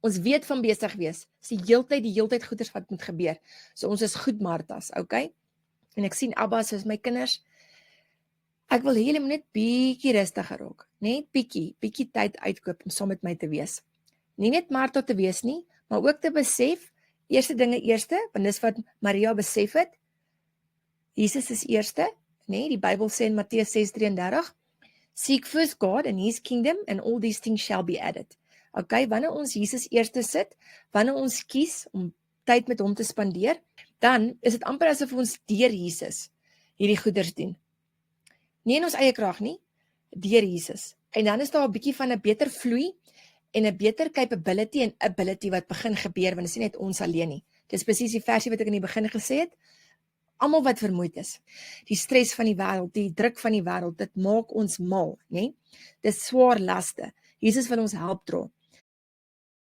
Ons weet van besig wees. Dis die heeltyd goeders wat moet gebeur. So ons is goed Martas, okay? En ek sien Abba soos my kinders. Ek wil hê julle moet net bietjie rustiger raak. Net bietjie tyd uitkoop om saam met my te wees. Nie net Martha te wees nie, maar ook te besef, eerste dinge eerste, want dis wat Maria besef het. Jesus is eerste, nee, die Bybel sê in Matteus 6:33, seek first God and his kingdom and all these things shall be added. Okay, wanneer ons Jesus eerste sit, wanneer ons kies om tyd met hom te spandeer, dan is dit amper asof ons deur Jesus hierdie goeders doen. Nie in ons eie krag nie, deur Jesus. En dan is daar 'n bietjie van 'n beter vloei en 'n beter capability en ability wat begin gebeur, want dit is nie net ons alleen nie. Dis presies die versie wat ek in die begin gesê het. Almal wat vermoeid is, die stres van die wêreld, die druk van die wêreld, dit maak ons mal, nê? Dis swaar laste. Jesus wil ons help dra.